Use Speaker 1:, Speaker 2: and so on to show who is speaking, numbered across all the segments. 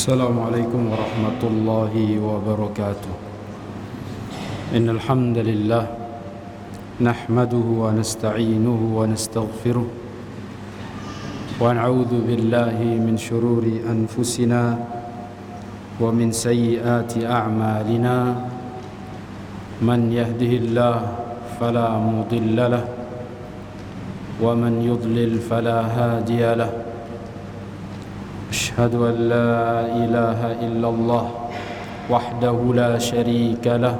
Speaker 1: السلام عليكم ورحمة الله وبركاته. إن الحمد لله نحمده ونستعينه ونستغفره ونعوذ بالله من شرور أنفسنا ومن سيئات أعمالنا. من يهده الله فلا مضل له ومن يضلل فلا هادي له. أشهد أن لا إله إلا الله وحده لا شريك له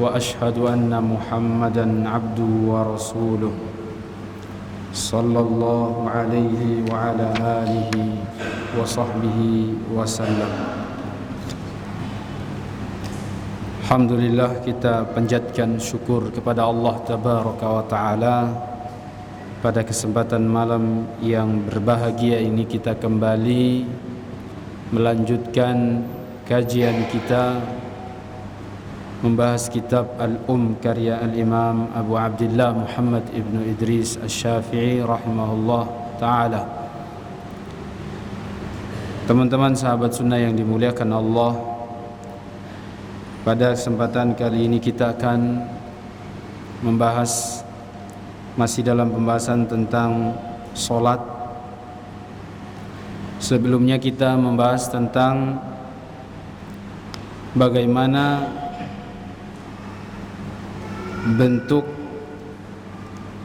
Speaker 1: وأشهد أن محمدا عبده ورسوله صلى الله عليه وعلى آله وصحبه وسلم. Alhamdulillah, kita panjatkan syukur kepada Allah Tabaraka wa Ta'ala. Pada kesempatan malam yang berbahagia ini kita kembali melanjutkan kajian kita membahas kitab Al-Karya Al-Imam Abu Abdullah Muhammad ibn Idris Asy-Syafi'i rahimahullah ta'ala. Teman-teman sahabat sunnah yang dimuliakan Allah, pada kesempatan kali ini kita akan membahas, masih dalam pembahasan tentang solat. Sebelumnya kita membahas tentang bagaimana bentuk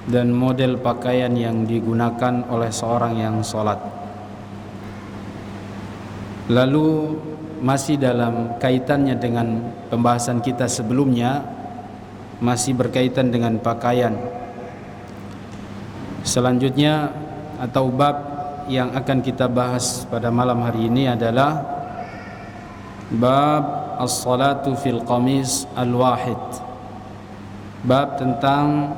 Speaker 1: dan model pakaian yang digunakan oleh seorang yang solat. Lalu masih dalam kaitannya dengan pembahasan kita sebelumnya, masih berkaitan dengan pakaian. Selanjutnya atau bab yang akan kita bahas pada malam hari ini adalah bab as-salatu fil qamis al-wahid. Bab tentang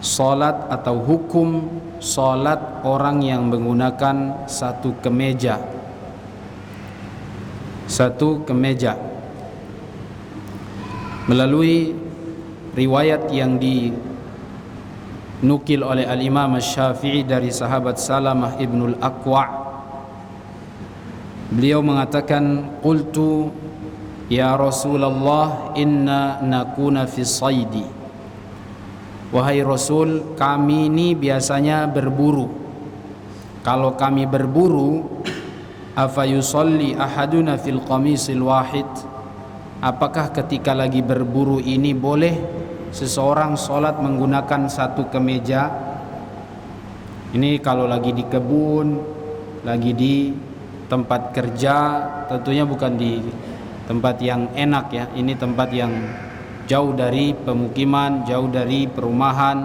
Speaker 1: salat atau hukum salat orang yang menggunakan satu kemeja. Melalui riwayat yang nukil oleh Al-Imam Asy-Syafi'i dari sahabat Salamah ibnul Aqwa', beliau mengatakan, qultu ya Rasulullah inna nakuna fi saydi. Wahai Rasul, kami ini biasanya berburu. Kalau kami berburu, afa yusalli ahaduna fil qamisil wahid, apakah ketika lagi berburu ini boleh seseorang sholat menggunakan satu kemeja? Ini kalau lagi di kebun, lagi di tempat kerja, tentunya bukan di tempat yang enak ya. Ini tempat yang jauh dari pemukiman, jauh dari perumahan.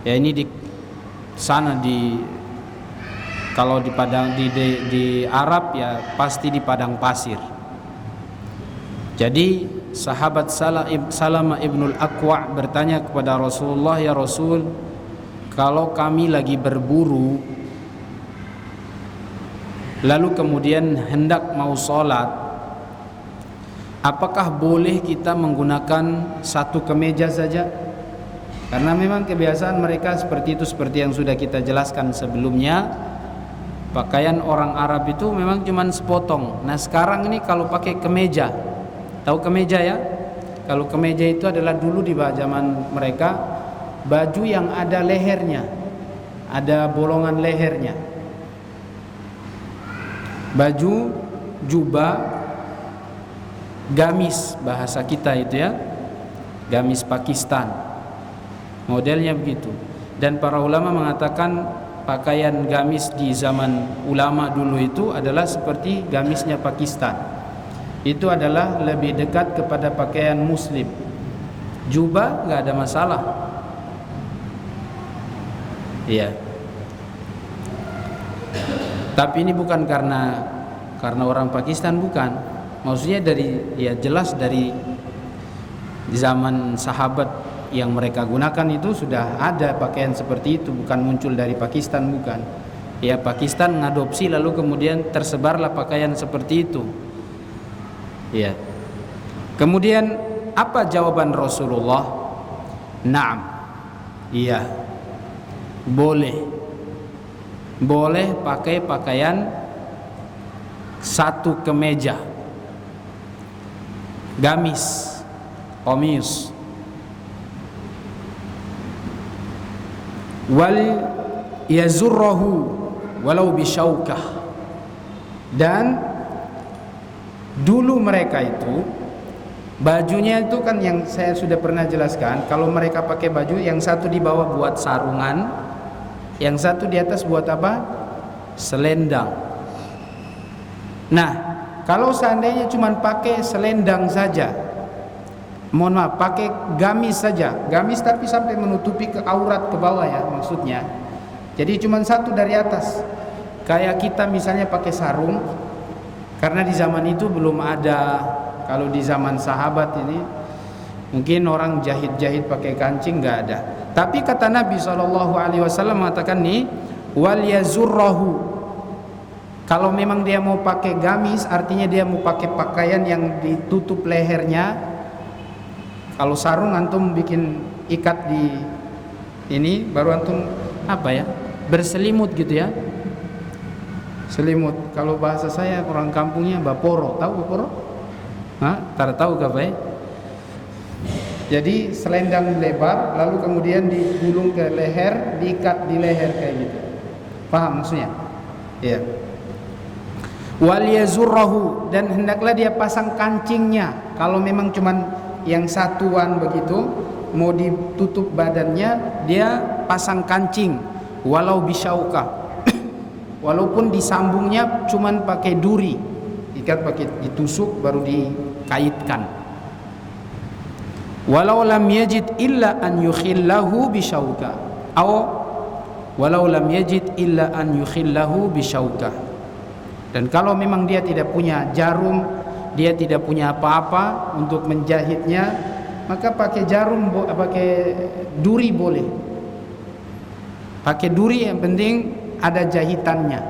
Speaker 1: Ya, ini di sana kalau di padang di Arab ya pasti di padang pasir. Jadi sahabat Salamah ibnul Aqwa' bertanya kepada Rasulullah, ya Rasul, kalau kami lagi berburu lalu kemudian hendak mau sholat, apakah boleh kita menggunakan satu kemeja saja? Karena memang kebiasaan mereka seperti itu, seperti yang sudah kita jelaskan sebelumnya. Pakaian orang Arab itu memang cuma sepotong. Nah sekarang ini kalau pakai kemeja, tahu kemeja ya? Kalau kemeja itu adalah dulu di zaman mereka baju yang ada lehernya, ada bolongan lehernya. Baju jubah, gamis bahasa kita itu ya, gamis Pakistan. Modelnya begitu. Dan para ulama mengatakan pakaian gamis di zaman ulama dulu itu adalah seperti gamisnya Pakistan. Itu adalah lebih dekat kepada pakaian muslim. Jubah nggak ada masalah. Iya. Tapi ini bukan karena orang Pakistan, bukan. Maksudnya jelas dari zaman sahabat yang mereka gunakan itu sudah ada pakaian seperti itu, bukan muncul dari Pakistan, bukan. Ya, Pakistan mengadopsi lalu kemudian tersebarlah pakaian seperti itu. Ya. Kemudian apa jawaban Rasulullah? Naam. Iya. Boleh pakai pakaian satu kemeja, gamis, qamis. Wal yazurrahu walau bisyaukah. Dan dulu mereka itu bajunya itu kan yang saya sudah pernah jelaskan, kalau mereka pakai baju yang satu di bawah buat sarungan, yang satu di atas buat apa? Selendang. Nah, kalau seandainya cuma pakai selendang saja, mohon maaf, pakai gamis saja, gamis tapi sampai menutupi ke aurat ke bawah ya maksudnya, jadi cuma satu dari atas, kayak kita misalnya pakai sarung, karena di zaman itu belum ada. Kalau di zaman sahabat ini mungkin orang jahit-jahit pakai kancing, nggak ada. Tapi kata Nabi SAW mengatakan nih, wal yazurrahu. Kalau memang dia mau pakai gamis, artinya dia mau pakai pakaian yang ditutup lehernya. Kalau sarung antum bikin ikat di ini, baru antum apa ya, berselimut gitu ya. Selimut. Kalau bahasa saya orang kampungnya baporo. Tahu baporo? Hah? Tahu gak baik? Jadi selendang lebar, lalu kemudian digulung ke leher, diikat di leher kayak gitu. Paham maksudnya? Iya. Wal yazurrahu, dan hendaklah dia pasang kancingnya. Kalau memang cuman yang satuan begitu, mau ditutup badannya, dia pasang kancing. Walau bisyaukah, walaupun disambungnya cuman pakai duri, ikat pakai ditusuk baru dikaitkan. Walau lam yajid illa an yukhillahu bisyauka, atau walau lam yajid illa an yukhillahu bisyauka. Dan kalau memang dia tidak punya jarum, dia tidak punya apa-apa untuk menjahitnya, maka pakai jarum, pakai duri boleh. Pakai duri, yang penting ada jahitannya.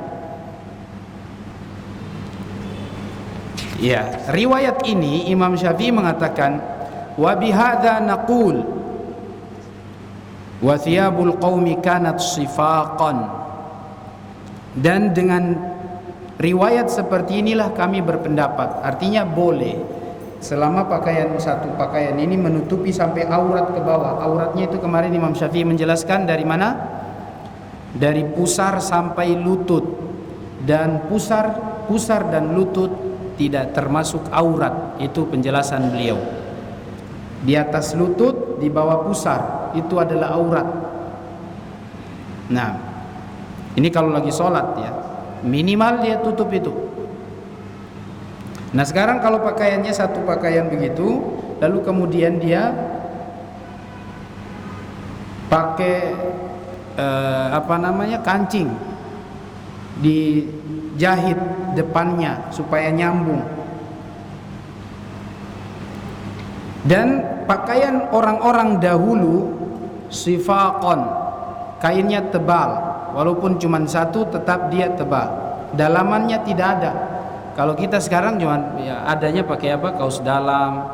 Speaker 1: Ya, riwayat ini Imam Syafi'i mengatakan, wa bihadza naqul wa thiyabul qaumi kanat sifaqan. Dan dengan riwayat seperti inilah kami berpendapat, artinya boleh selama satu pakaian ini menutupi sampai aurat ke bawah. Auratnya itu kemarin Imam Syafi'i menjelaskan dari mana? Dari pusar sampai lutut, dan pusar dan lutut tidak termasuk aurat. Itu penjelasan beliau. Di atas lutut, di bawah pusar, itu adalah aurat. Nah, ini kalau lagi sholat ya, minimal dia tutup itu. Nah sekarang kalau pakaiannya satu pakaian begitu, lalu kemudian dia pakai kancing, dijahit depannya supaya nyambung. Dan pakaian orang-orang dahulu sifaqon, kainnya tebal, walaupun cuma satu tetap dia tebal, dalamannya tidak ada. Kalau kita sekarang cuma ya, adanya pakai apa, kaos dalam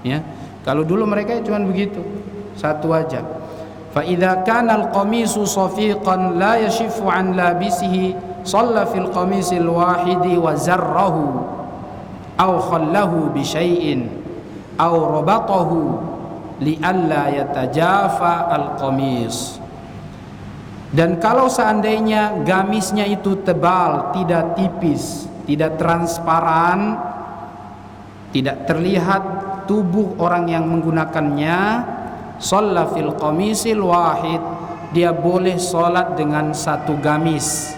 Speaker 1: ya. Kalau dulu mereka cuma begitu, satu aja. Fa idza kana al-qamisu safiqan la yashifu an labisihi shalla fil qamisil wahidi wa zarrahu aw khallahu bi syai'in aw rabatahu li alla yatajafa al-qamis. Dan kalau seandainya gamisnya itu tebal, tidak tipis, tidak transparan, tidak terlihat tubuh orang yang menggunakannya, shalla fil qamisil wahid, dia boleh sholat dengan satu gamis.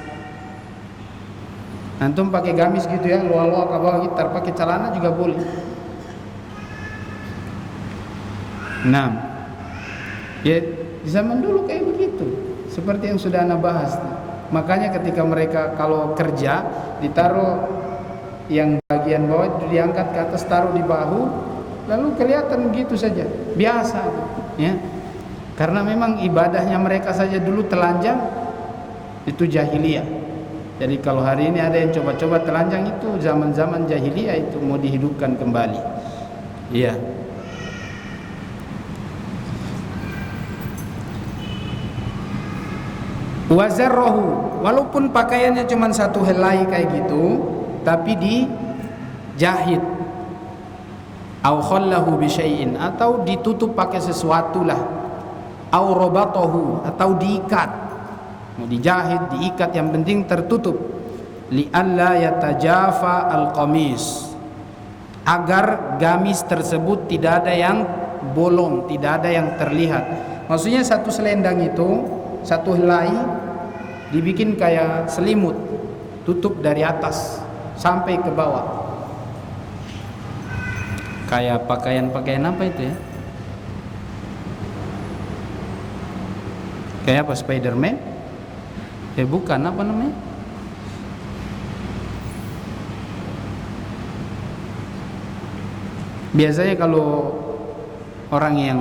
Speaker 1: Antum pakai gamis gitu ya, luar-luar ke bawah, gitar pakai celana juga boleh. Nah, ya di zaman dulu kayak begitu, seperti yang sudah Anda bahas. Makanya ketika mereka kalau kerja, ditaruh yang bagian bawah itu diangkat ke atas, taruh di bahu, lalu kelihatan begitu saja, biasa ya. Karena memang ibadahnya mereka saja dulu telanjang, itu jahiliyah. Jadi kalau hari ini ada yang coba-coba telanjang, itu zaman-zaman jahiliyah, itu mau dihidupkan kembali. Iya. Wazarrohu, walaupun pakaiannya cuma satu helai kayak gitu, tapi dijahit, au khallahu bi syai'in, atau ditutup pakai sesuatu lah, au rabatahu, atau diikat, mau dijahit, diikat, yang penting tertutup, li alla yatajafa al-qamis, agar gamis tersebut tidak ada yang bolong, tidak ada yang terlihat. Maksudnya satu selendang itu, satu helai dibikin kayak selimut, tutup dari atas sampai ke bawah, kayak pakaian apa itu ya, kayak apa, Spiderman? Bukan, apa namanya? Biasanya kalau orang yang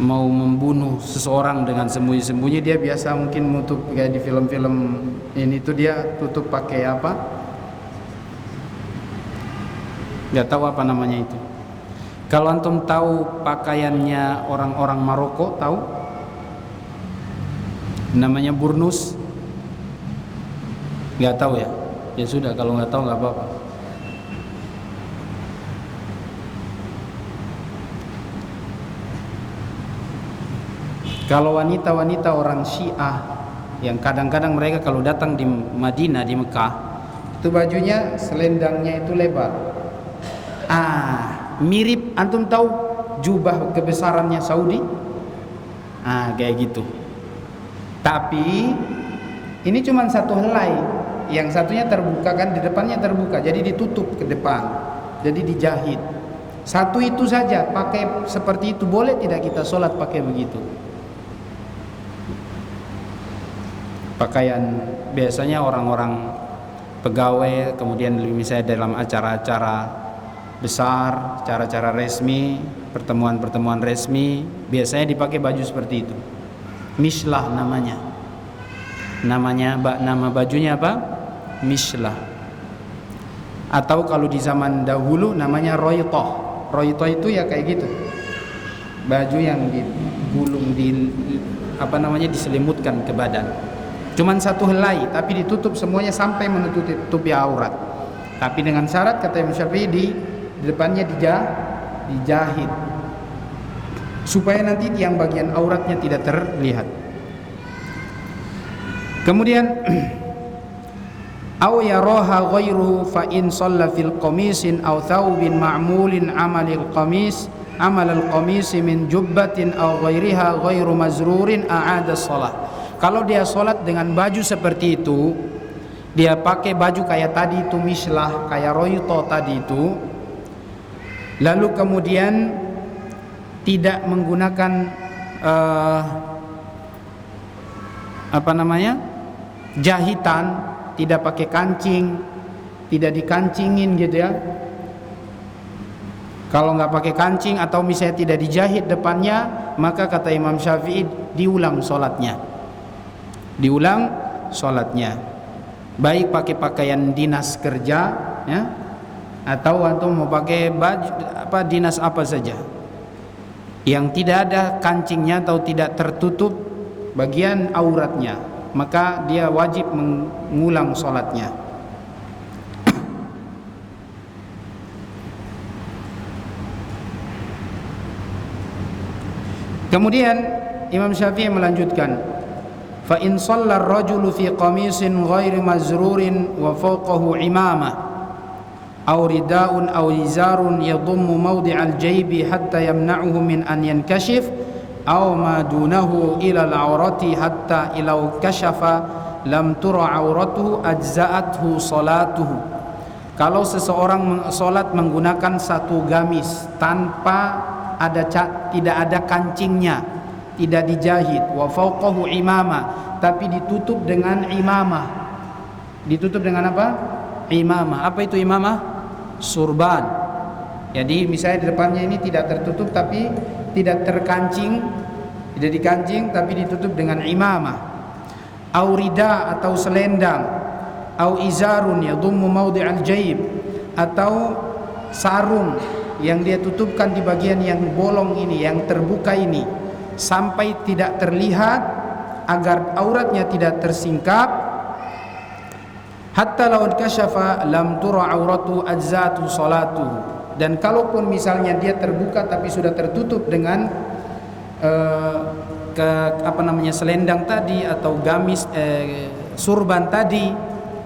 Speaker 1: mau membunuh seseorang dengan sembunyi-sembunyi, dia biasa mungkin menutup kayak di film-film ini tuh, dia tutup pakai apa? Nggak tahu apa namanya itu. Kalau antum tahu pakaiannya orang-orang Maroko, tahu? Namanya burnus. Nggak tahu ya? Ya sudah, kalau nggak tahu nggak apa-apa. Kalau wanita-wanita orang Syiah yang kadang-kadang mereka kalau datang di Madinah, di Mekah, itu bajunya selendangnya itu lebar. Mirip, antum tahu jubah kebesarannya Saudi? Kayak gitu. Tapi ini cuma satu helai, yang satunya terbuka kan, di depannya terbuka, jadi ditutup ke depan, jadi dijahit. Satu itu saja, pakai seperti itu. Boleh tidak kita sholat pakai begitu? Pakaian biasanya orang-orang pegawai, kemudian misalnya dalam acara-acara besar, acara-acara resmi, pertemuan-pertemuan resmi, biasanya dipakai baju seperti itu. Mislah namanya. Nama bajunya apa? Mislah. Atau kalau di zaman dahulu namanya roytoh. Roytoh itu ya kayak gitu. Baju yang digulung, diselimutkan ke badan. Cuman satu helai, tapi ditutup semuanya sampai menutupi aurat. Tapi dengan syarat, kata Imam Syafi'i, di depannya dijahit, supaya nanti yang bagian auratnya tidak terlihat. Kemudian aw yaraha ghairuhu fa in shalla fil qamisin aw thawbin ma'mulin amal al qamis min jubbatin aw ghairiha ghairu mazrurin a'ada shalah. Kalau dia sholat dengan baju seperti itu, dia pakai baju kayak tadi itu, mislah, kayak royto tadi itu, lalu kemudian tidak menggunakan jahitan, tidak pakai kancing, tidak dikancingin gitu ya. Kalau nggak pakai kancing atau misalnya tidak dijahit depannya, maka kata Imam Syafi'i diulang sholatnya, baik pakai pakaian dinas kerja ya, atau mau pakai baju dinas apa saja yang tidak ada kancingnya atau tidak tertutup bagian auratnya, maka dia wajib mengulang sholatnya. Kemudian Imam Syafi'i melanjutkan, fa in shalla ar-rajulu fi qamisin ghairi mazrurin wa fawqahu imamah aw ridaun aw izarun yadhummu mawdi'al jaybi hatta yamna'uhu min an yankashif aw ma dunahu ila al-'awrati hatta ilaw kashafa lam tura 'auratuhu ajza'athu salatuhu. Kalau seseorang salat menggunakan satu gamis tanpa tidak ada kancingnya, tidak dijahit, wa fawqahu imamah, tapi ditutup dengan imamah. Ditutup dengan apa? Imamah. Apa itu imamah? Surban. Jadi misalnya di depannya ini tidak tertutup tapi tidak terkancing, tidak dikancing tapi ditutup dengan imamah. Au rida atau selendang, au izarun yadhummu mawdi'al jayb, atau sarung yang dia tutupkan di bagian yang bolong ini, yang terbuka ini, sampai tidak terlihat agar auratnya tidak tersingkap. hatta law kasyafa lam tura auratu ajzatu salatu. Dan kalaupun misalnya dia terbuka tapi sudah tertutup dengan selendang tadi atau gamis surban tadi,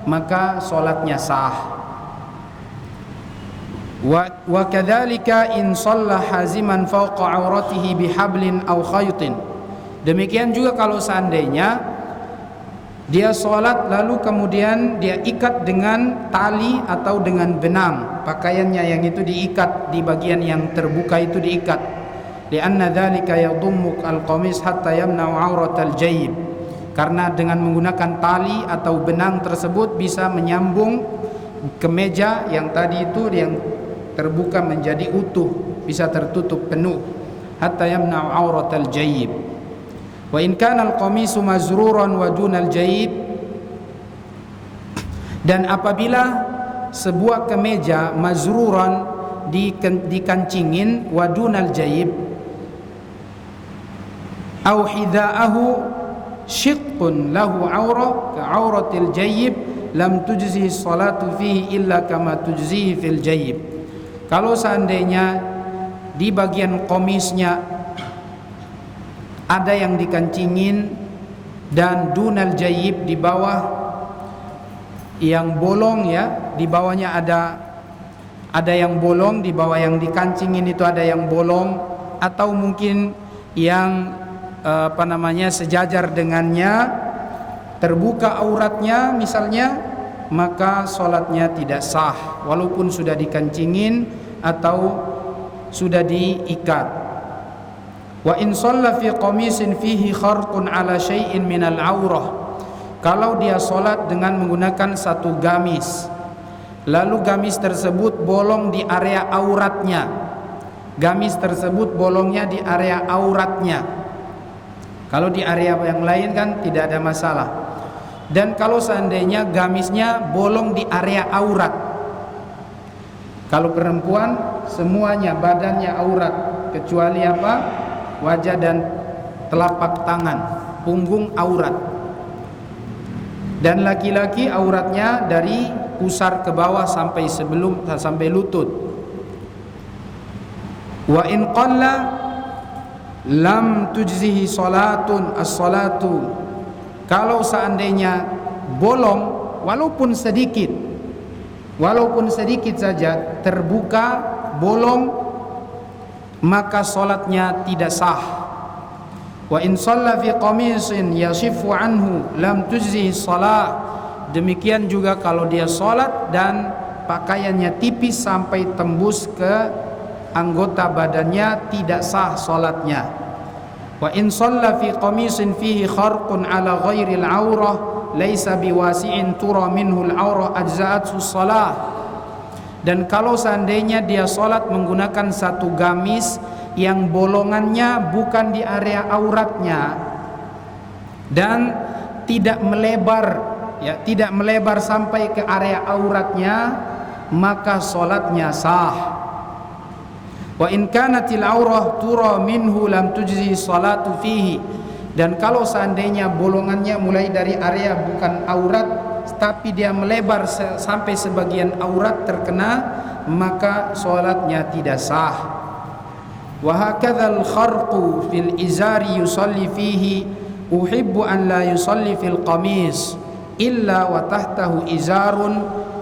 Speaker 1: maka salatnya sah. Wa kadzalika in shalla haziman fawqa auratihi bihablin aw khaytin. Demikian juga kalau seandainya dia sholat lalu kemudian dia ikat dengan tali atau dengan benang, pakaiannya yang itu diikat di bagian yang terbuka itu diikat. Lianna dzalika yadhummu al-qamis hatta yamna'u auratal jayb. Karena dengan menggunakan tali atau benang tersebut bisa menyambung kemeja yang tadi itu yang terbuka menjadi utuh, bisa tertutup penuh. Hatta yamna'u auratal jayb. Wa in kana al-qamisu mazruran wa dunal jayb, dan apabila sebuah kemeja mazruran dikancingin wa dunal jayb aw hidaahu syiqqun lahu aurah ka auratil jayb lam tujzi salatu fihi illa kama tujzihi fil jayb. Kalau seandainya di bagian komisnya ada yang dikancingin dan dunal jayib di bawah yang bolong, ya, di bawahnya ada yang bolong, di bawah yang dikancingin itu ada yang bolong, atau mungkin yang sejajar dengannya terbuka auratnya misalnya, maka sholatnya tidak sah walaupun sudah dikancingin atau sudah diikat. Wa in shalla fi qamisin fihi kharqun ala syai'in minal aurah. Kalau dia sholat dengan menggunakan satu gamis, lalu gamis tersebut bolong di area auratnya, gamis tersebut bolongnya di area auratnya. Kalau di area yang lain kan tidak ada masalah. Dan kalau seandainya gamisnya bolong di area aurat, kalau perempuan semuanya badannya aurat kecuali apa? Wajah dan telapak tangan, punggung aurat. Dan laki-laki auratnya dari pusar ke bawah sampai lutut. Wa in qalla lam tujzihi salatun as-salatu. Kalau seandainya bolong walaupun sedikit saja terbuka bolong, maka salatnya tidak sah. Wa in shalla fi qamisin yashifu anhu lam tujzihi shalah. Demikian juga kalau dia salat dan pakaiannya tipis sampai tembus ke anggota badannya, tidak sah salatnya. Wa in shalla fi qamisin fihi kharqun ala ghairi al-aurah laisa biwasi'in tura minhu al-aurah ajza'atu shalah. Dan kalau seandainya dia sholat menggunakan satu gamis yang bolongannya bukan di area auratnya dan tidak melebar sampai ke area auratnya, maka sholatnya sah. Wa in kanatil aurah tura minhu lam tujzi salatu fihi. Dan kalau seandainya bolongannya mulai dari area bukan aurat tapi dia melebar sampai sebagian aurat terkena, maka salatnya tidak sah. Wa hakadzal kharqu fil izari yusalli fihi uhibbu an la yusalli fil qamis illa wa tahtahu izarun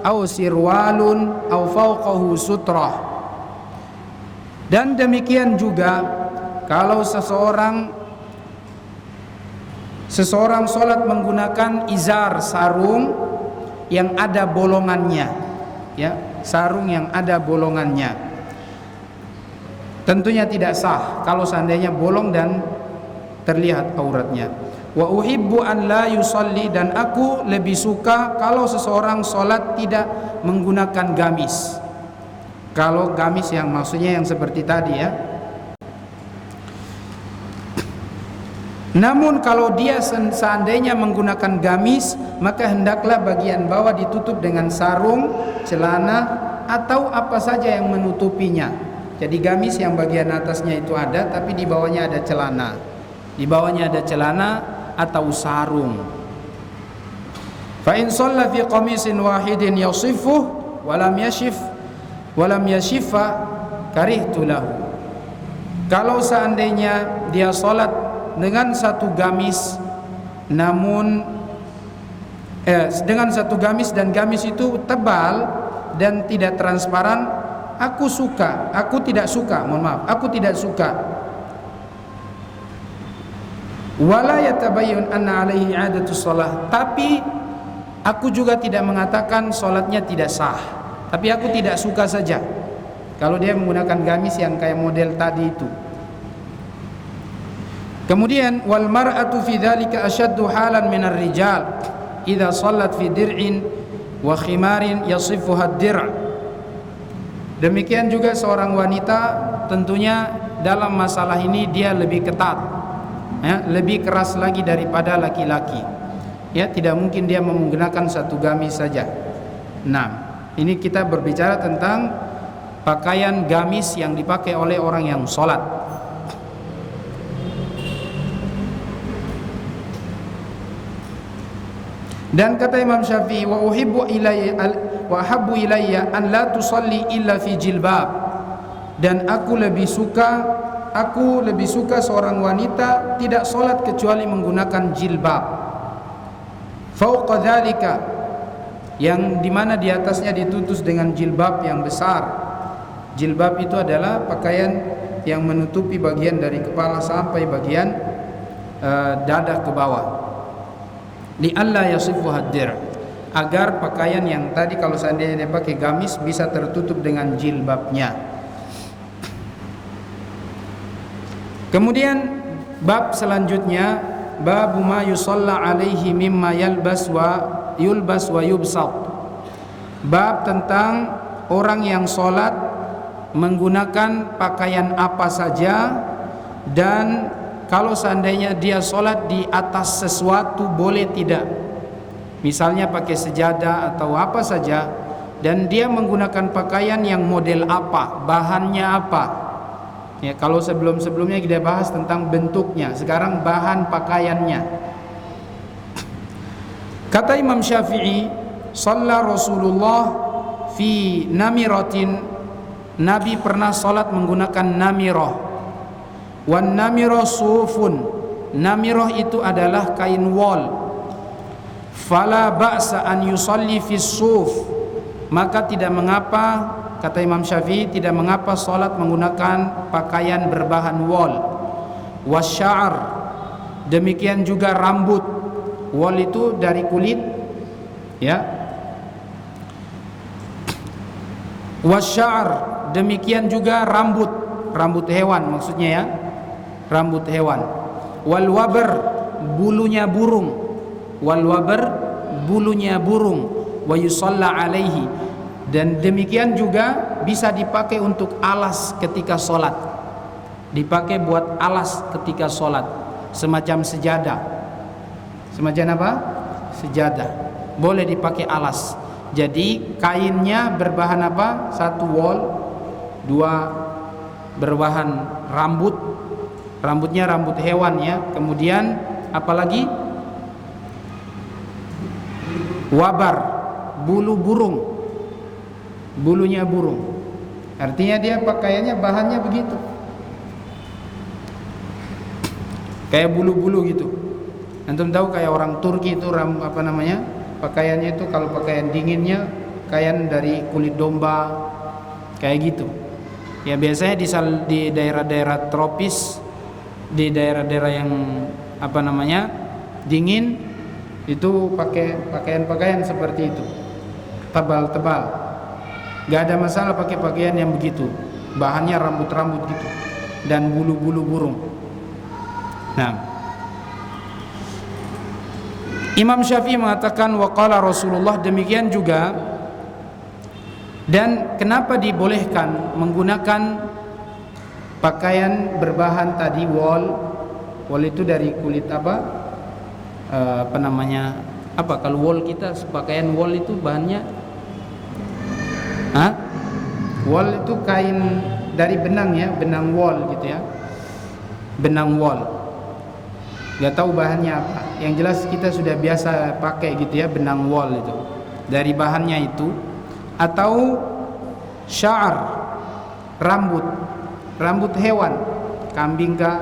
Speaker 1: aw sirwalun aw fawqahu sutrah. Dan demikian juga kalau seseorang sholat menggunakan izar, sarung yang ada bolongannya, ya, sarung yang ada bolongannya, tentunya tidak sah kalau seandainya bolong dan terlihat auratnya. Wa uhibbu an la yusalli, dan aku lebih suka kalau seseorang sholat tidak menggunakan gamis. Kalau gamis yang maksudnya yang seperti tadi, ya. Namun kalau dia seandainya menggunakan gamis, maka hendaklah bagian bawah ditutup dengan sarung, celana, atau apa saja yang menutupinya. Jadi gamis yang bagian atasnya itu ada, tapi di bawahnya ada celana. Di bawahnya ada celana atau sarung. Fa in shalla fi qamisin wahidin yasifuh wa lam yashiffa karihtu lahu. Kalau seandainya dia salat dengan satu gamis, namun dengan satu gamis dan gamis itu tebal dan tidak transparan, aku tidak suka. Wala yatabayyun anna alaihi i'adatu shalah, tapi aku juga tidak mengatakan salatnya tidak sah, tapi aku tidak suka saja kalau dia menggunakan gamis yang kayak model tadi itu. Kemudian wal mar'atu fi dzalika ashaddu halan minar rijal idza shallat fi dir'in wa khimarin yasifuha ad-dir'. Demikian juga seorang wanita tentunya dalam masalah ini dia lebih ketat, ya, lebih keras lagi daripada laki-laki. Ya, tidak mungkin dia menggunakan satu gamis saja. Nah, ini kita berbicara tentang pakaian gamis yang dipakai oleh orang yang sholat. Dan kata Imam Syafi'i, wa habbu ilayya an la tusalli illa fi jilbab. Dan aku lebih suka seorang wanita tidak sholat kecuali menggunakan jilbab. Fauqa dzalika, yang dimana di atasnya ditutus dengan jilbab yang besar. Jilbab itu adalah pakaian yang menutupi bagian dari kepala sampai bagian dada ke bawah. Li alla yasifu hadir, agar pakaian yang tadi kalau seandainya dia pakai gamis bisa tertutup dengan jilbabnya. Kemudian bab selanjutnya, bab ma yusalla alaihi mimma yulbas wa yubsat. Bab tentang orang yang sholat menggunakan pakaian apa saja, dan kalau seandainya dia sholat di atas sesuatu boleh tidak, misalnya pakai sejadah atau apa saja, dan dia menggunakan pakaian yang model apa, bahannya apa. Ya, kalau sebelumnya kita bahas tentang bentuknya, sekarang bahan pakaiannya. Kata Imam Syafi'i, shalla Rasulullah fi namiratin, Nabi pernah sholat menggunakan namirah. Wan namirah sufun, namirah itu adalah kain wol. Fala ba'sa an yusalli fi suf, maka tidak mengapa, kata Imam Syafi'i, tidak mengapa salat menggunakan pakaian berbahan wol. Wasya'ar, demikian juga rambut. Wol itu dari kulit, ya. Wasya'ar, demikian juga rambut hewan maksudnya, ya, rambut hewan. Wal wabar, bulunya burung. Wal wabar, bulunya burung. Wa yusalla alaihi, dan demikian juga bisa dipakai untuk alas ketika sholat, dipakai buat alas ketika sholat, semacam sejadah. Semacam apa? Sejadah, boleh dipakai alas. Jadi kainnya berbahan apa? Satu wol, dua berbahan rambutnya rambut hewan, ya. Kemudian apalagi? Wabar, bulu burung, bulunya burung. Artinya dia pakaiannya bahannya begitu, kayak bulu-bulu gitu. Antum tahu kayak orang Turki itu pakaiannya itu kalau pakaian dinginnya kain dari kulit domba, kayak gitu. Ya, biasanya di daerah-daerah tropis, di daerah-daerah yang dingin, itu pakai pakaian seperti itu, tebal-tebal. Gak ada masalah pakai pakaian yang begitu, bahannya rambut-rambut gitu dan bulu-bulu burung. Nah, Imam Syafi'i mengatakan waqala Rasulullah, demikian juga. Dan kenapa dibolehkan menggunakan pakaian berbahan tadi wol itu dari kulit apa kalau wol kita, pakaian wol itu bahannya wol itu kain dari benang, ya, benang wol gitu, ya, benang wol. Gak tahu bahannya apa. yang jelas kita sudah biasa pakai gitu ya, benang wol itu dari bahannya itu, atau sya'ar, rambut hewan, kambing kah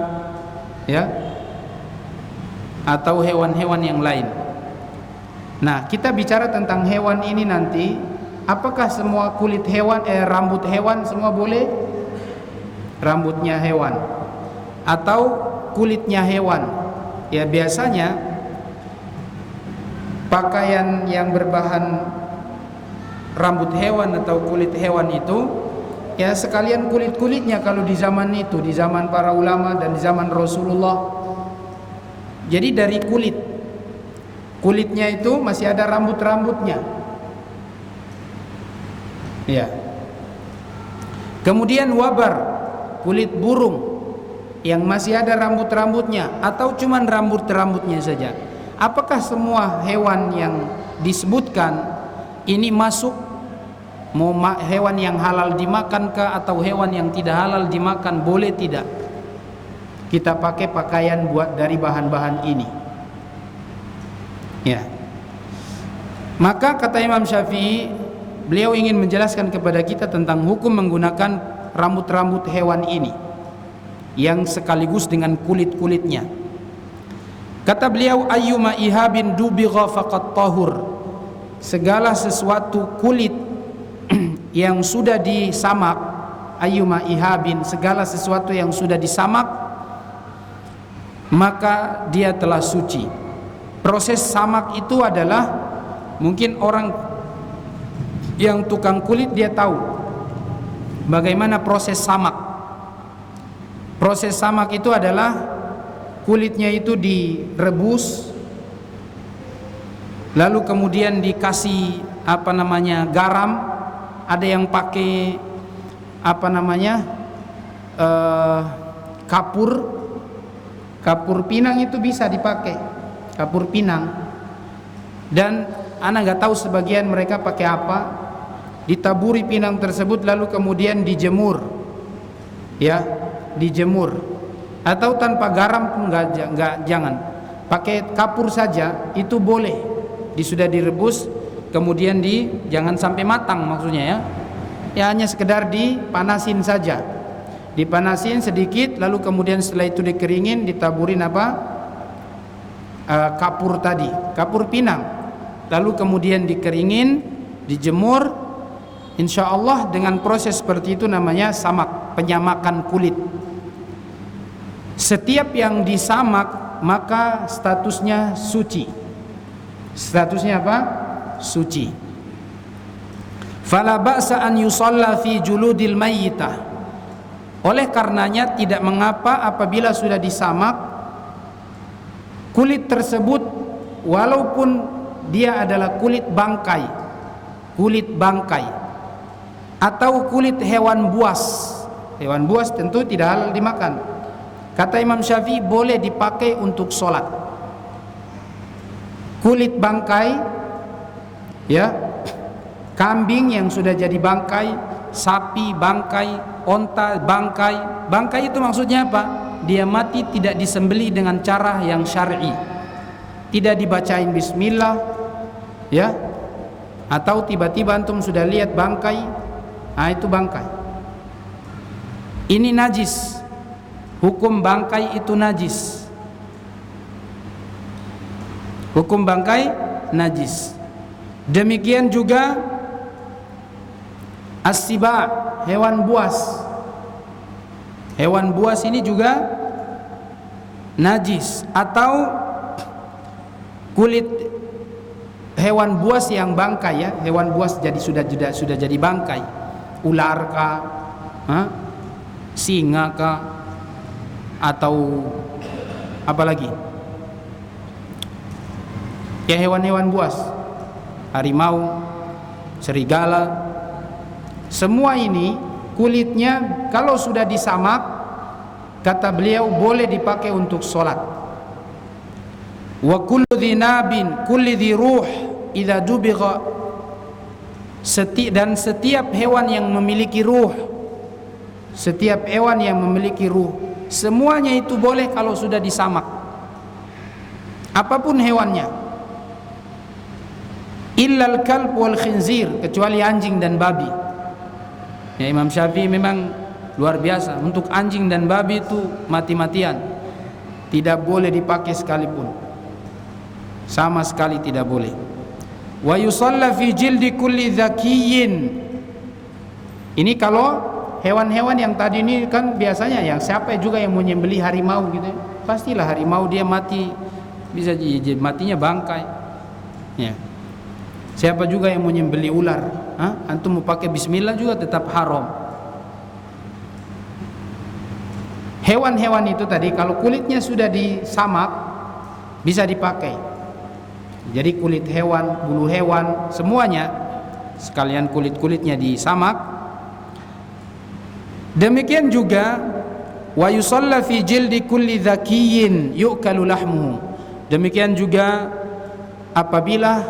Speaker 1: ya, atau hewan-hewan yang lain. Nah, kita bicara tentang hewan ini nanti, apakah semua kulit hewan, rambut hewan semua boleh? Rambutnya hewan atau kulitnya hewan? Ya biasanya pakaian yang berbahan rambut hewan atau kulit hewan itu ya sekalian kulit-kulitnya kalau di zaman itu, di zaman para ulama dan di zaman Rasulullah. Jadi dari kulitnya itu masih ada rambut-rambutnya. Ya. Kemudian wabar, kulit burung yang masih ada rambut-rambutnya atau cuman rambut-rambutnya saja. Apakah semua hewan yang disebutkan ini masuk? Mau hewan yang halal dimakan kah atau hewan yang tidak halal dimakan, boleh tidak kita pakai pakaian buat dari bahan-bahan ini? Ya. Maka kata Imam Syafi'i, beliau ingin menjelaskan kepada kita tentang hukum menggunakan rambut-rambut hewan ini yang sekaligus dengan kulit-kulitnya. Kata beliau, ayyuma ihabin dubigha faqad tahur. Segala sesuatu kulit yang sudah disamak, ayyuma ihabin, segala sesuatu yang sudah disamak, maka dia telah suci. Proses samak itu adalah, mungkin orang yang tukang kulit dia tahu bagaimana proses samak. Proses samak itu adalah kulitnya itu direbus, lalu kemudian dikasih garam. Ada yang pakai kapur pinang itu bisa dipakai, kapur pinang. Dan ana nggak tahu sebagian mereka pakai apa. Ditaburi pinang tersebut lalu kemudian dijemur, ya, dijemur. Atau tanpa garam pun jangan, pakai kapur saja itu boleh. Sudah direbus kemudian jangan sampai matang maksudnya ya. Ya hanya sekedar dipanasin saja. Dipanasin sedikit lalu kemudian setelah itu dikeringin, ditaburin kapur tadi, kapur pinang. Lalu kemudian dikeringin, dijemur. Insya Allah dengan proses seperti itu namanya samak, penyamakan kulit. Setiap yang disamak maka statusnya suci. Statusnya apa? Suci. Fala ba'sa an yusalla fi juludil mayyitah. Oleh karenanya tidak mengapa apabila sudah disamak kulit tersebut, walaupun dia adalah kulit bangkai atau kulit hewan buas. Hewan buas tentu tidak halal dimakan. Kata Imam Syafi'i boleh dipakai untuk sholat. Kulit bangkai, ya, kambing yang sudah jadi bangkai, sapi bangkai, onta bangkai. Bangkai itu maksudnya apa? Dia mati tidak disembelih dengan cara yang syar'i, tidak dibacain bismillah, ya, atau tiba-tiba antum sudah lihat bangkai, nah itu bangkai. Ini najis. Hukum bangkai itu najis. Hukum bangkai najis. Demikian juga as-siba, hewan buas. Hewan buas ini juga najis. Atau kulit hewan buas yang bangkai, ya, hewan buas jadi sudah jadi bangkai. Ular kah? Singa kah? Atau apa lagi? Ya hewan-hewan buas, harimau, serigala. Semua ini kulitnya kalau sudah disamak, kata beliau boleh dipakai untuk sholat. Wa kullu dhinabin kulli dhi ruh idza dubigha. Dan setiap hewan yang memiliki ruh, setiap hewan yang memiliki ruh, semuanya itu boleh kalau sudah disamak. apapun hewannya, illal kalb wal khinzir, kecuali anjing dan babi. Ya, Imam Syafi'i memang luar biasa. Untuk anjing dan babi itu mati-matian, tidak boleh dipakai sekalipun, sama sekali tidak boleh. Wa yusalla fi jildi kulli dzakiyyin. Ini kalau hewan-hewan yang tadi ini kan biasanya yang siapa juga yang mau nyembelih harimau gitu ya, pastilah harimau dia mati, bisa matinya bangkai ya. Siapa juga yang mau nyembelih ular, antum mau pakai bismillah juga tetap haram. Hewan-hewan itu tadi kalau kulitnya sudah disamak bisa dipakai. Jadi kulit hewan, bulu hewan, semuanya sekalian kulit-kulitnya disamak. Demikian juga wa yusalla fi jildi kulli dzakiyyin yu'kalu lahmuhu. Demikian juga apabila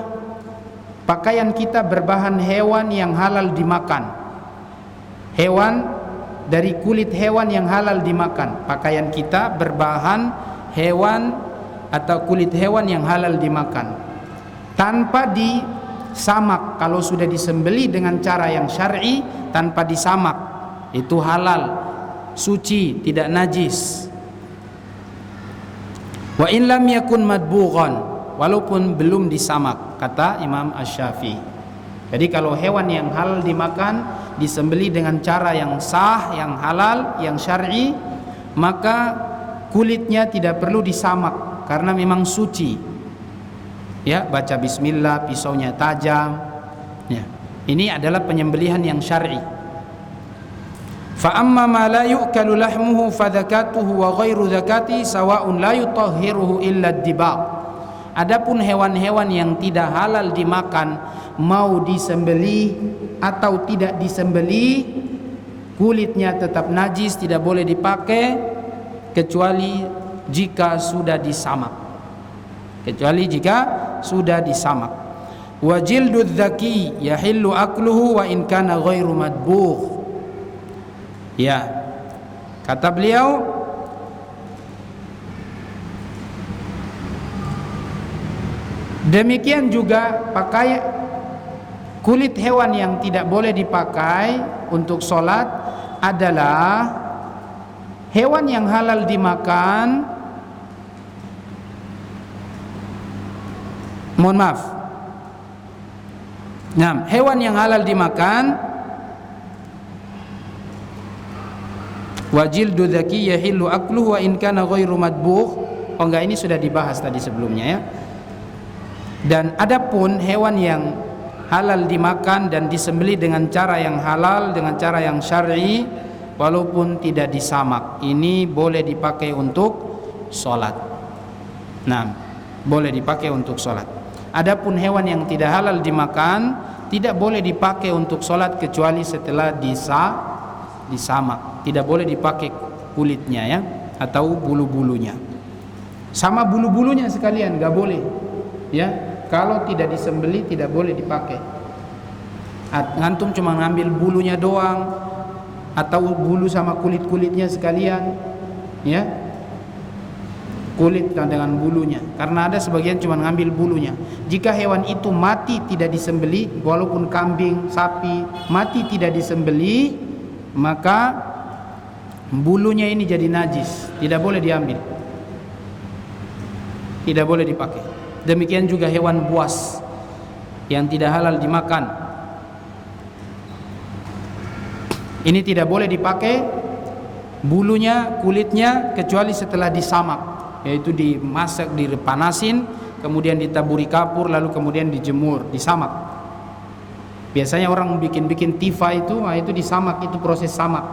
Speaker 1: pakaian kita berbahan hewan yang halal dimakan, hewan dari kulit hewan yang halal dimakan, pakaian kita berbahan hewan atau kulit hewan yang halal dimakan tanpa disamak. Kalau sudah disembelih dengan cara yang syar'i tanpa disamak, itu halal, suci, tidak najis. Wa in lam yakun madbughan, walaupun belum disamak, kata Imam Asy-Syafi'i. Jadi kalau hewan yang halal dimakan disembelih dengan cara yang sah, yang halal, yang syar'i, maka kulitnya tidak perlu disamak karena memang suci. Ya, baca bismillah, pisaunya tajam. Ya. Ini adalah penyembelihan yang syar'i. Fa amma ma la yu'kalu lahmuhu fa zakatuhu wa ghairu zakati sawa'un la yutahhiruhu illa ad-dibaq. Adapun hewan-hewan yang tidak halal dimakan, mau disembelih atau tidak disembelih, kulitnya tetap najis, tidak boleh dipakai kecuali jika sudah disamak. Kecuali jika sudah disamak. Wa jildudz zaki yahillu akluhu wa in kana ghairu madbugh. Ya, kata beliau, demikian juga pakai kulit hewan yang tidak boleh dipakai untuk sholat adalah hewan yang halal dimakan. Mohon maaf. Nah, hewan yang halal dimakan, wajil dzaki yahillu akluhu wa in kana ghairu madbugh. Oh enggak, ini sudah dibahas tadi sebelumnya ya. Dan adapun hewan yang halal dimakan dan disembelih dengan cara yang halal, dengan cara yang syar'i, walaupun tidak disamak, ini boleh dipakai untuk sholat. Nah, boleh dipakai untuk sholat. Adapun hewan yang tidak halal dimakan tidak boleh dipakai untuk sholat kecuali setelah disamak. Tidak boleh dipakai kulitnya ya, atau bulu-bulunya. Sama bulu-bulunya sekalian nggak boleh ya. Kalau tidak disembelih tidak boleh dipakai. Ngantum cuma ngambil bulunya doang atau bulu sama kulit-kulitnya sekalian ya, kulit dengan bulunya, karena ada sebagian cuma ngambil bulunya. Jika hewan itu mati tidak disembelih, walaupun kambing, sapi mati tidak disembelih, maka bulunya ini jadi najis, tidak boleh diambil, tidak boleh dipakai. Demikian juga hewan buas yang tidak halal dimakan, ini tidak boleh dipakai bulunya, kulitnya, kecuali setelah disamak, yaitu dimasak, dipanasin, kemudian ditaburi kapur, lalu kemudian dijemur, disamak. Biasanya orang bikin tifa itu disamak, itu proses samak.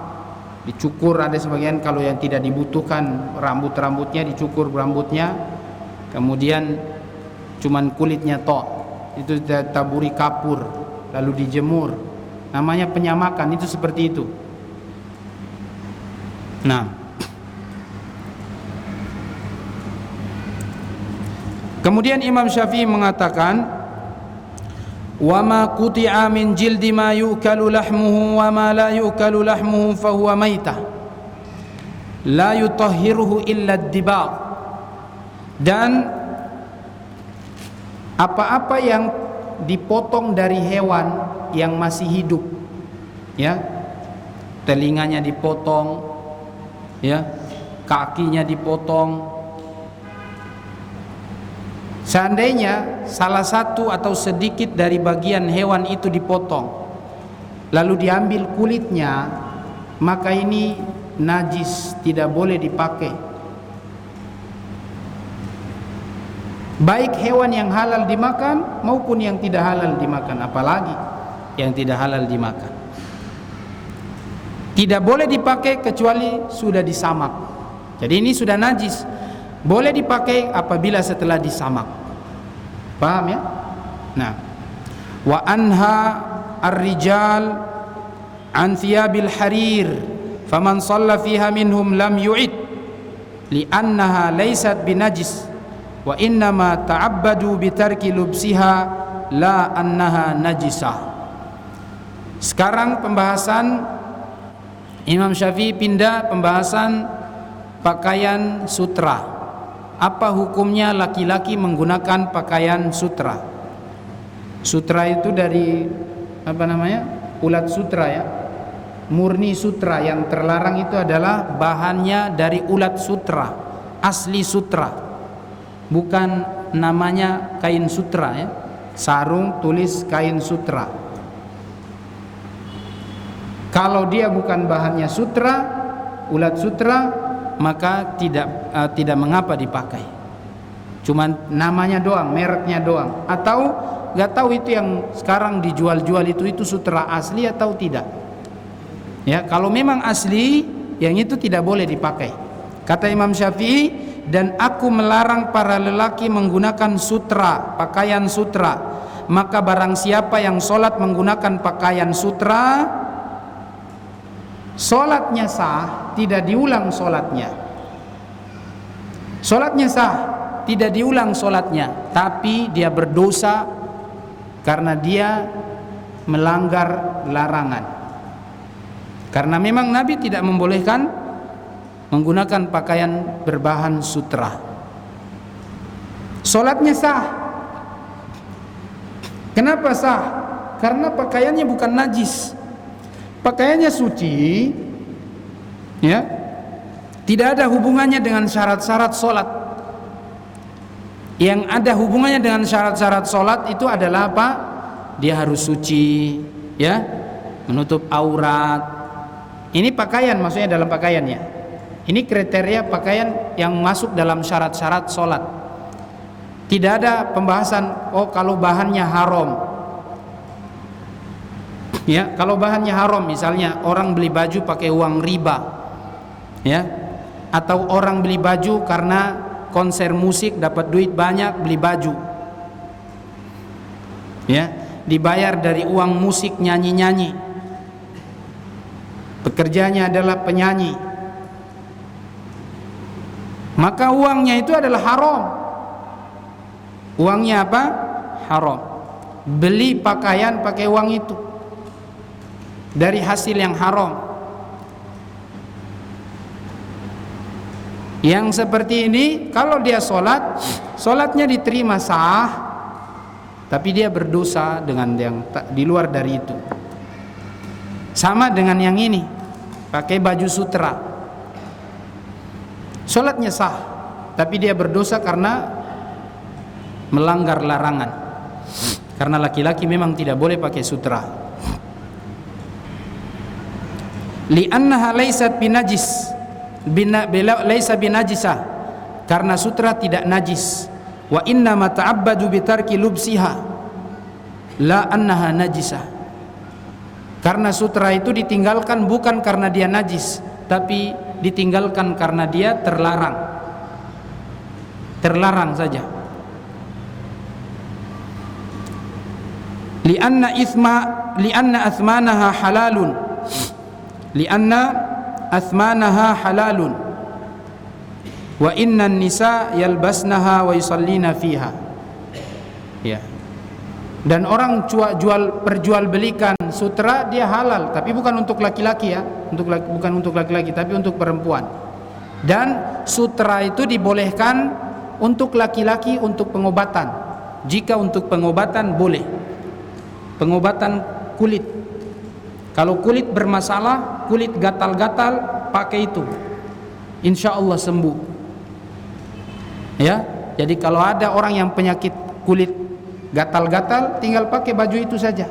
Speaker 1: Dicukur, ada sebagian kalau yang tidak dibutuhkan rambut-rambutnya dicukur rambutnya, kemudian cuman kulitnya tok, itu ditaburi kapur lalu dijemur, namanya penyamakan, itu seperti itu. Nah, kemudian Imam Syafi'i mengatakan, wa ma quti'a min jildi ma yu'kalu lahmuhu wa ma la yu'kalu lahmuhu fa huwa maitah la yutahhiruhu illa ad-dibaq. Dan Apa-apa yang dipotong dari hewan yang masih hidup, ya, telinganya dipotong, ya, kakinya dipotong. Seandainya salah satu atau sedikit dari bagian hewan itu dipotong, lalu diambil kulitnya, maka ini najis, tidak boleh dipakai. Baik hewan yang halal dimakan maupun yang tidak halal dimakan, apalagi yang tidak halal dimakan. Tidak boleh dipakai kecuali sudah disamak. Jadi ini sudah najis. Boleh dipakai apabila setelah disamak. Paham ya? Nah, wa anha ar-rijal an thiyabil harir faman shalla fiha minhum lam yu'id li'annaha laysat binajis wa innama ta'abbadu bitarki lubsiha la annaha najisah. Sekarang pembahasan Imam Syafi'i pindah pembahasan pakaian sutra. Apa hukumnya laki-laki menggunakan pakaian sutra? Sutra itu dari apa namanya? Ulat sutra ya. Murni sutra, yang terlarang itu adalah bahannya dari ulat sutra, asli sutra. Bukan namanya kain sutra ya. Sarung tulis kain sutra. Kalau dia bukan bahannya sutra, ulat sutra, maka tidak mengapa dipakai. Cuman namanya doang, mereknya doang. Atau nggak tahu itu yang sekarang dijual-jual itu sutra asli atau tidak. Ya, kalau memang asli, yang itu tidak boleh dipakai. Kata Imam Syafi'i, dan aku melarang para lelaki menggunakan sutra, pakaian sutra. Maka barang siapa yang sholat menggunakan pakaian sutra, sholatnya sah, tidak diulang sholatnya. Sholatnya sah, tidak diulang sholatnya, tapi dia berdosa karena dia melanggar larangan. Karena memang Nabi tidak membolehkan menggunakan pakaian berbahan sutra. Sholatnya sah. Kenapa sah? Karena pakaiannya bukan najis, pakaiannya suci, ya, tidak ada hubungannya dengan syarat-syarat sholat. Yang ada hubungannya dengan syarat-syarat sholat itu adalah apa? Dia harus suci, ya, menutup aurat. Ini pakaian, maksudnya dalam pakaiannya. Ini kriteria pakaian yang masuk dalam syarat-syarat sholat. Tidak ada pembahasan, oh kalau bahannya haram. Ya, kalau bahannya haram, misalnya orang beli baju pakai uang riba, ya, atau orang beli baju karena konser musik dapat duit banyak beli baju, ya, dibayar dari uang musik nyanyi-nyanyi, pekerjaannya adalah penyanyi, maka uangnya itu adalah haram. Uangnya apa? Haram. Beli pakaian pakai uang itu dari hasil yang haram. Yang seperti ini kalau dia sholat, sholatnya diterima sah, tapi dia berdosa dengan yang di luar dari itu. Sama dengan yang ini, pakai baju sutra, sholatnya sah, tapi dia berdosa karena melanggar larangan. Karena laki-laki memang tidak boleh pakai sutra. Li'annaha laysat binajis, laisa binajisah, karena sutra tidak najis. Wa inna ma ta'abbadu bitarki lubsiha la annaha najisah. Karena sutra itu ditinggalkan bukan karena dia najis, tapi ditinggalkan karena dia terlarang. Terlarang saja. Lianna athmanaha halalun. Lianna athmanaha halalun. Wa innan nisa yalbasnaha wa yusallina fiha. Ya. Dan orang perjualbelikan sutra dia halal, tapi bukan untuk laki-laki ya, bukan untuk laki-laki, tapi untuk perempuan. Dan sutra itu dibolehkan untuk laki-laki untuk pengobatan. Jika untuk pengobatan boleh, pengobatan kulit. Kalau kulit bermasalah, kulit gatal-gatal, pakai itu, insya Allah sembuh. Ya, jadi kalau ada orang yang penyakit kulit gatal-gatal, tinggal pakai baju itu saja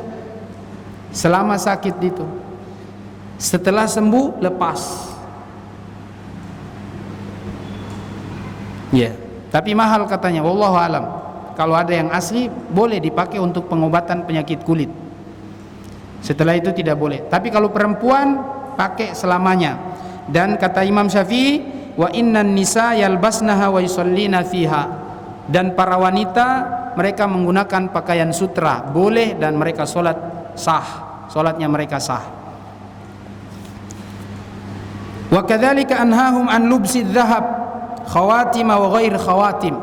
Speaker 1: selama sakit itu. Setelah sembuh, lepas. Ya, tapi mahal katanya, wallahu alam. Kalau ada yang asli boleh dipakai untuk pengobatan penyakit kulit. Setelah itu tidak boleh. Tapi kalau perempuan pakai selamanya. Dan kata Imam Syafi'i, wa innan nisa yalbasnaha wa yusallina fiha. Dan para wanita mereka menggunakan pakaian sutra, boleh, dan mereka solat sah, solatnya mereka sah. Wa kadzalika anhahum an lubsi dzahab khawatim wa ghair khawatim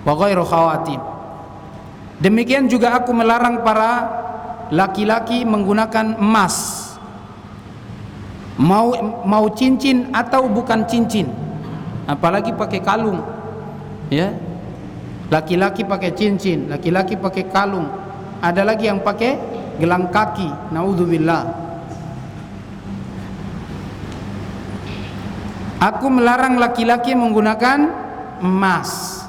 Speaker 1: wa ghairu khawatim. Demikian juga aku melarang para laki-laki menggunakan emas, mau cincin atau bukan cincin, apalagi pakai kalung. Ya, laki-laki pakai cincin, laki-laki pakai kalung, ada lagi yang pakai gelang kaki, naudzubillah. Aku melarang laki-laki menggunakan emas.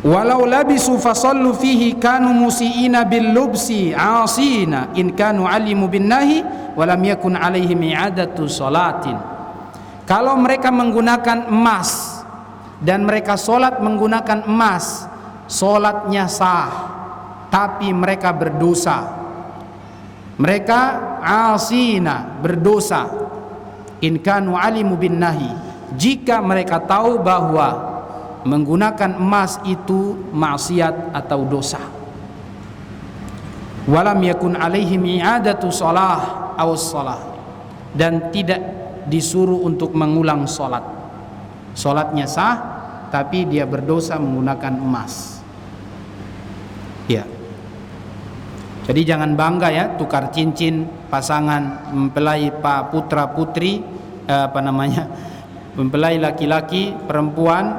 Speaker 1: Walau labisu fasallu fihi kanu musiina bil lubsi asina in kanu alimu bin nahi walam yakun alaihim i'adatu salatin. Kalau mereka menggunakan emas dan mereka solat menggunakan emas, solatnya sah, tapi mereka berdosa. Mereka asina, berdosa. In kanu alimu bin nahi, jika mereka tahu bahwa menggunakan emas itu maksiat atau dosa. Walam yakun alaihim i'adatu shalah aw shalah, dan tidak disuruh untuk mengulang salat. Salatnya sah, tapi dia berdosa menggunakan emas. Ya. Jadi jangan bangga ya tukar cincin pasangan mempelai putra putri mempelai laki-laki perempuan,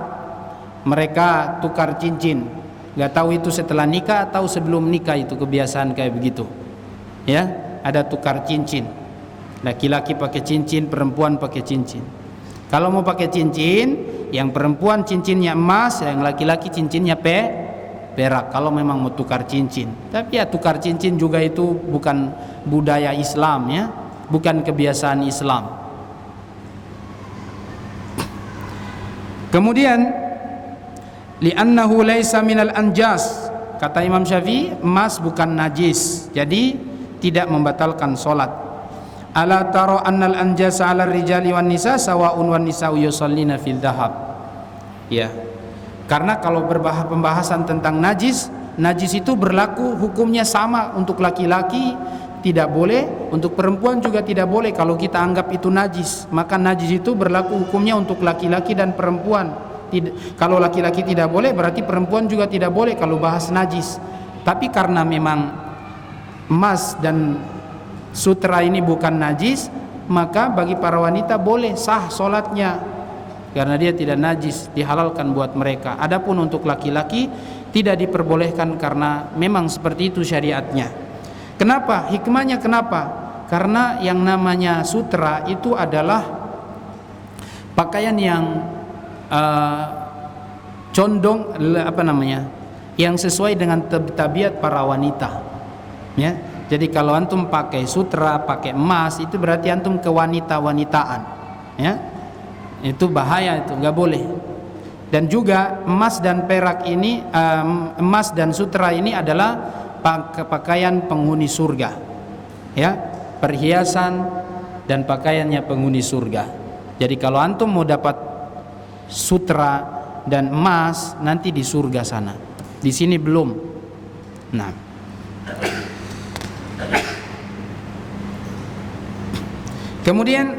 Speaker 1: mereka tukar cincin. Gak tahu itu setelah nikah atau sebelum nikah, itu kebiasaan kayak begitu. Ya, ada tukar cincin. Laki-laki pakai cincin, perempuan pakai cincin. Kalau mau pakai cincin, yang perempuan cincinnya emas, yang laki-laki cincinnya perak. Kalau memang mau tukar cincin. Tapi ya tukar cincin juga itu bukan budaya Islam ya, bukan kebiasaan Islam. Kemudian li'annahu laisa minal anjas, kata Imam Syafi'i, emas bukan najis, jadi tidak membatalkan salat. Ala tara annal anjasa 'ala rijali wan nisa sawa'un wan nisa'u yusallina fil dhahab. Ya. Karena kalau pembahasan tentang najis itu berlaku hukumnya sama untuk laki-laki tidak boleh, untuk perempuan juga tidak boleh. Kalau kita anggap itu najis, maka najis itu berlaku hukumnya untuk laki-laki dan perempuan. Kalau laki-laki tidak boleh, berarti perempuan juga tidak boleh kalau bahas najis. Tapi karena memang emas dan sutra ini bukan najis, maka bagi para wanita boleh sah solatnya, karena dia tidak najis, dihalalkan buat mereka. Adapun untuk laki-laki tidak diperbolehkan karena memang seperti itu syariatnya. Kenapa? Hikmahnya kenapa? Karena yang namanya sutra itu adalah pakaian yang condong yang sesuai dengan tabiat para wanita. Ya. Jadi kalau antum pakai sutra, pakai emas, itu berarti antum kewanita-wanitaan. Ya. Itu bahaya, itu nggak boleh. Dan juga emas dan perak ini, emas dan sutra ini adalah pakaian penghuni surga. Ya, perhiasan dan pakaiannya penghuni surga. Jadi kalau antum mau dapat sutra dan emas nanti di surga sana. Di sini belum. Nah. Kemudian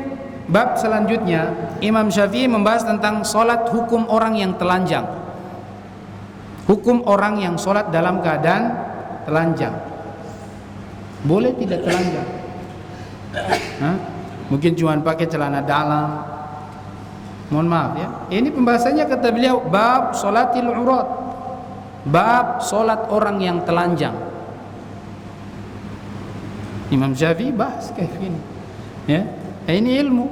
Speaker 1: bab selanjutnya Imam Syafi'i membahas tentang solat hukum orang yang telanjang. Hukum orang yang solat dalam keadaan telanjang. Boleh tidak telanjang? Hah? Mungkin cuma pakai celana dalam, Mohon maaf ya. Ini pembahasannya kata beliau bab salatil urat. Bab salat orang yang telanjang. Imam Syafi'i bahas kayak gini. Ya. Ini ilmu.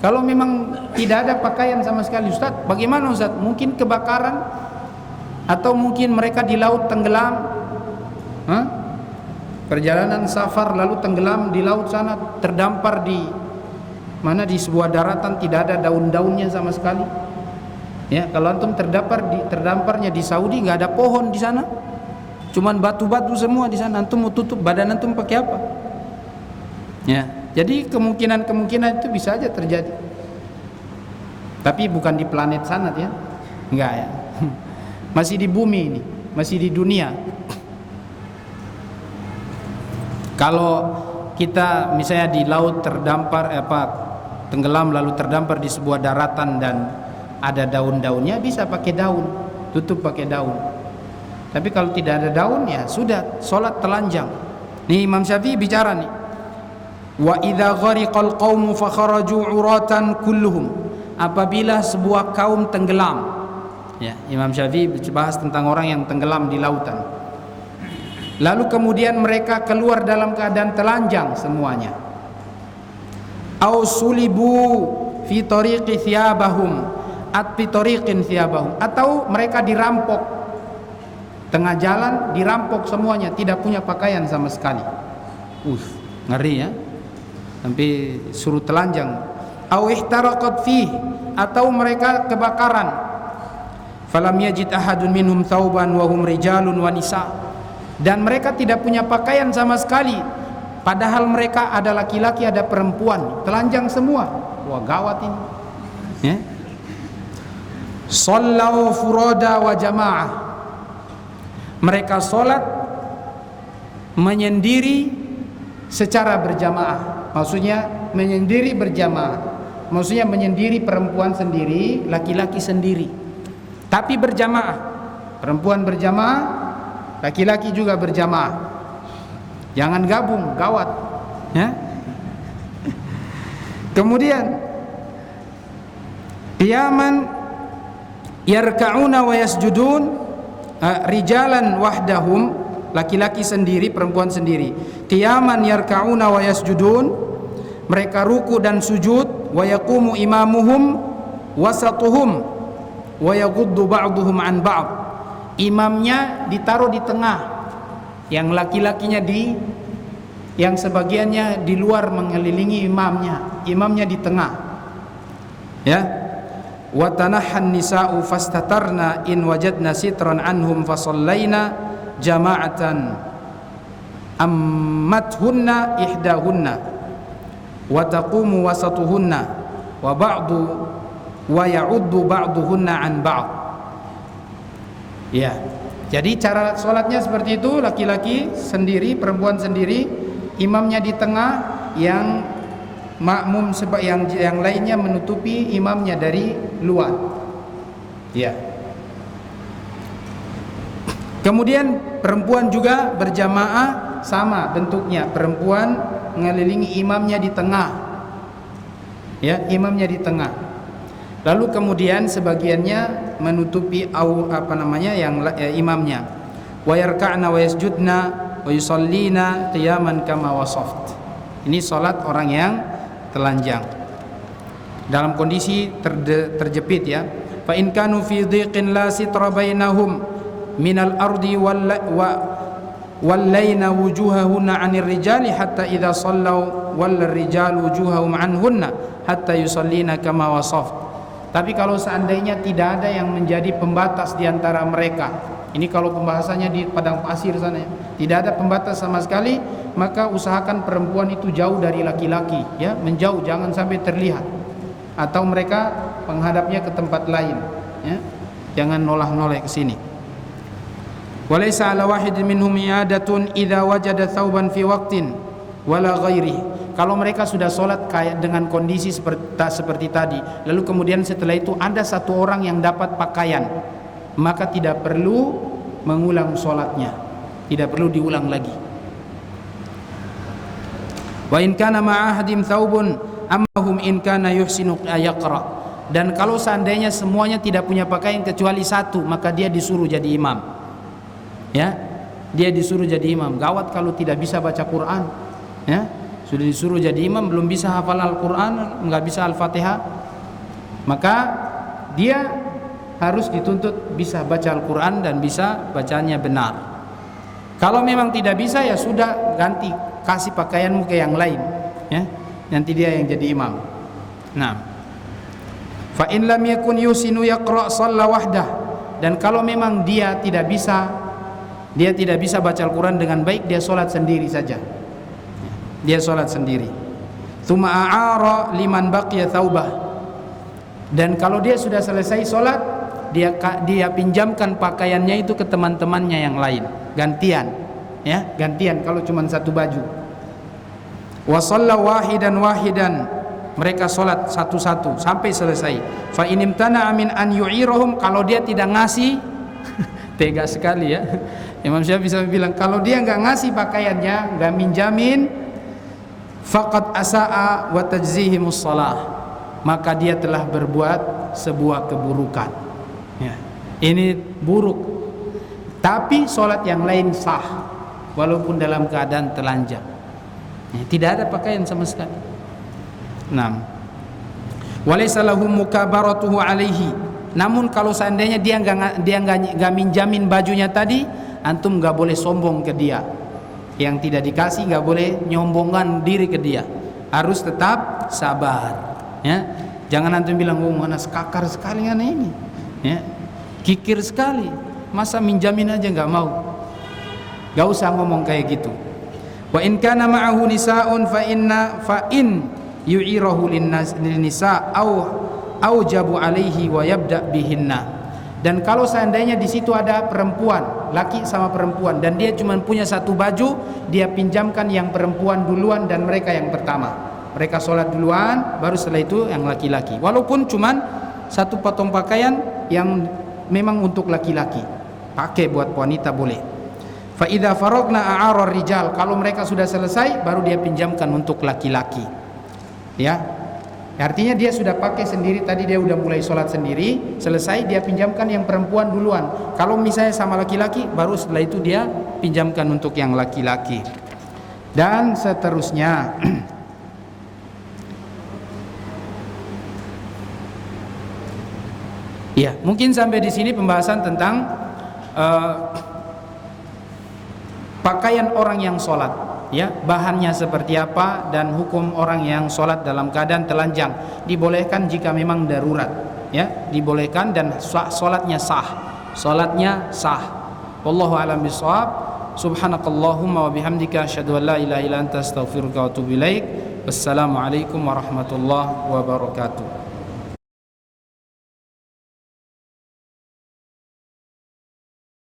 Speaker 1: Kalau memang tidak ada pakaian sama sekali, Ustaz, bagaimana Ustaz? Mungkin kebakaran atau mungkin mereka di laut tenggelam. Hah? Perjalanan safar lalu tenggelam di laut sana, terdampar di mana, di sebuah daratan tidak ada daun-daunnya sama sekali. Ya, kalau antum terdamparnya di Saudi nggak ada pohon di sana, cuman batu-batu semua di sana. Antum mau tutup badan antum pakai apa? Ya, jadi kemungkinan itu bisa aja terjadi. Tapi bukan di planet sana ya, enggak ya. Masih di bumi ini, masih di dunia. Kalau kita misalnya di laut terdampar tenggelam lalu terdampar di sebuah daratan dan ada daun-daunnya, bisa pakai daun, tutup pakai daun. Tapi kalau tidak ada daun, ya sudah, salat telanjang. Nih Imam Syafi'i bicara nih. Wa idza ghariqal qaumu fa kharaju uratan kulluhum. Apabila sebuah kaum tenggelam. Ya, Imam Syafi'i bahas tentang orang yang tenggelam di lautan. Lalu kemudian mereka keluar dalam keadaan telanjang semuanya. Au sulibu fi tariqi thiyabahum fi tariqin thiyabahum, atau mereka dirampok tengah jalan, dirampok semuanya, tidak punya pakaian sama sekali. Ngeri ya. Sampai suruh telanjang. Au ihtaraqat fi, atau mereka kebakaran. Falam yajid ahadun minhum thawban wa hum rijalun wa nisa. Dan mereka tidak punya pakaian sama sekali, padahal mereka ada laki-laki, ada perempuan, telanjang semua. Wah, gawat ini ya. Sallau furada wa jamaah. Mereka salat menyendiri secara berjamaah. Maksudnya menyendiri berjamaah, maksudnya menyendiri, perempuan sendiri, laki-laki sendiri, tapi berjamaah. Perempuan berjamaah, laki-laki juga berjamaah. Jangan gabung, gawat ya. Kemudian qiyaman yarka'una wa yasjudun, rijalan wahdahum, laki-laki sendiri, perempuan sendiri. Qiyaman yarka'una wa yasjudun, mereka ruku dan sujud. Wa yaqumu imamuhum wasatuhum wa yaghuddu ba'duhum an ba'd. Imamnya ditaruh di tengah, yang laki-lakinya yang sebagiannya di luar mengelilingi imamnya di tengah. Ya. Wa tanahhan nisa'u fastatarna in wajadna sitran anhum fasallaina jama'atan ammathunna ihdahunna wa taqumu wasatuhunna wa ya'uddu ba'duhunna an ba'd. Ya, jadi cara sholatnya seperti itu, laki-laki sendiri, perempuan sendiri, imamnya di tengah, yang makmum yang lainnya menutupi imamnya dari luar. Ya. Kemudian perempuan juga berjamaah, sama bentuknya, perempuan mengelilingi imamnya di tengah. Ya, imamnya di tengah. Lalu kemudian sebagiannya menutupi imamnya. Wa yarka'na wa yasjudna wa yusallina qiyaman kama wasaft. Ini salat orang yang telanjang dalam kondisi terjepit ya. Fa in kanu fi dhiqin la sitra bainahum minal ardi wallayna wujuhahunna 'anir rijali hatta idza sallaw wallar rijalu wujuhahum 'anhunna hatta yusallina kama wasaft. Tapi kalau seandainya tidak ada yang menjadi pembatas di antara mereka, ini kalau pembahasannya di padang pasir sana ya, tidak ada pembatas sama sekali, maka usahakan perempuan itu jauh dari laki-laki ya, menjauh, jangan sampai terlihat, atau mereka menghadapnya ke tempat lain ya, jangan noleh-noleh ke sini. Walaysa ala wahidin minhum iadatun idza wajada thawban fi waqtin wala ghairihi. Kalau mereka sudah sholat kayak dengan kondisi seperti tadi, lalu kemudian setelah itu ada satu orang yang dapat pakaian, maka tidak perlu mengulang sholatnya, tidak perlu diulang lagi. Wa in kana ma'ahadim thawbun ammahum in kana yuhsinu yaqra. Dan kalau seandainya semuanya tidak punya pakaian kecuali satu, maka dia disuruh jadi imam. Ya, dia disuruh jadi imam. Gawat kalau tidak bisa baca Quran. Ya, sudah disuruh jadi imam, belum bisa hafal Al-Quran, nggak bisa Al-Fatihah, maka dia harus dituntut bisa baca Al-Quran dan bisa bacanya benar. Kalau memang tidak bisa, ya sudah, ganti, kasih pakaianmu ke yang lain, ya, nanti dia yang jadi imam. Nah, fa in lam yakun yusinu yaqra shalla wahdah. Dan kalau memang dia tidak bisa baca Al-Quran dengan baik, dia sholat sendiri saja. Dia sholat sendiri. Tsumma a'ara liman baqiya tsaubah. Dan kalau dia sudah selesai sholat, dia pinjamkan pakaiannya itu ke teman-temannya yang lain, gantian, ya, gantian. Kalau cuma satu baju. Wa shalla wahidan, mereka sholat satu-satu sampai selesai. Fa inimtana min an yu'irahum, kalau dia tidak ngasih, tega sekali ya. Imam Syafi'i bisa bilang, kalau dia nggak ngasih pakaiannya, nggak minjamin, faqad asa'a wa tajzihimus shalah, maka dia telah berbuat sebuah keburukan. Ya, ini buruk. Tapi sholat yang lain sah, walaupun dalam keadaan telanjang. Ya, tidak ada pakaian sama sekali. 6. Walaysa lahu mukabaratuhu alaihi. Namun kalau seandainya dia nggak minjamin bajunya tadi, antum nggak boleh sombong ke dia. Yang tidak dikasih nggak boleh nyombongan diri ke dia, harus tetap sabar, ya. Jangan antum bilang, oh mana sekakar sekali anak ini, ya, kikir sekali, masa minjamin aja nggak mau. Gak usah ngomong kayak gitu. Wa in kana ma'ahu nisaun fa in yu'irahu lin nisa au jabu alaihi wa yabda bihinna. Dan kalau seandainya di situ ada perempuan, laki sama perempuan, dan dia cuma punya satu baju, dia pinjamkan yang perempuan duluan dan mereka yang pertama. Mereka sholat duluan, baru setelah itu yang laki-laki. Walaupun cuma satu potong pakaian yang memang untuk laki-laki, pakai buat wanita boleh. Fa idza faragna a'arar rijal, kalau mereka sudah selesai, baru dia pinjamkan untuk laki-laki. Ya. Artinya dia sudah pakai sendiri, tadi dia udah mulai sholat sendiri, selesai dia pinjamkan yang perempuan duluan. Kalau misalnya sama laki-laki, baru setelah itu dia pinjamkan untuk yang laki-laki. Dan seterusnya. Ya, mungkin sampai di sini pembahasan tentang pakaian orang yang sholat. Ya, bahannya seperti apa dan hukum orang yang sholat dalam keadaan telanjang. Dibolehkan jika memang darurat, ya, dibolehkan, dan sholatnya sah. Sholatnya sah. Wallahu a'lam bishawab. Subhanakallahumma wa bihamdika asyhadu an la ilaha illa anta astaghfiruka wa atubu ilaik. Wassalamualaikum warahmatullahi wabarakatuh.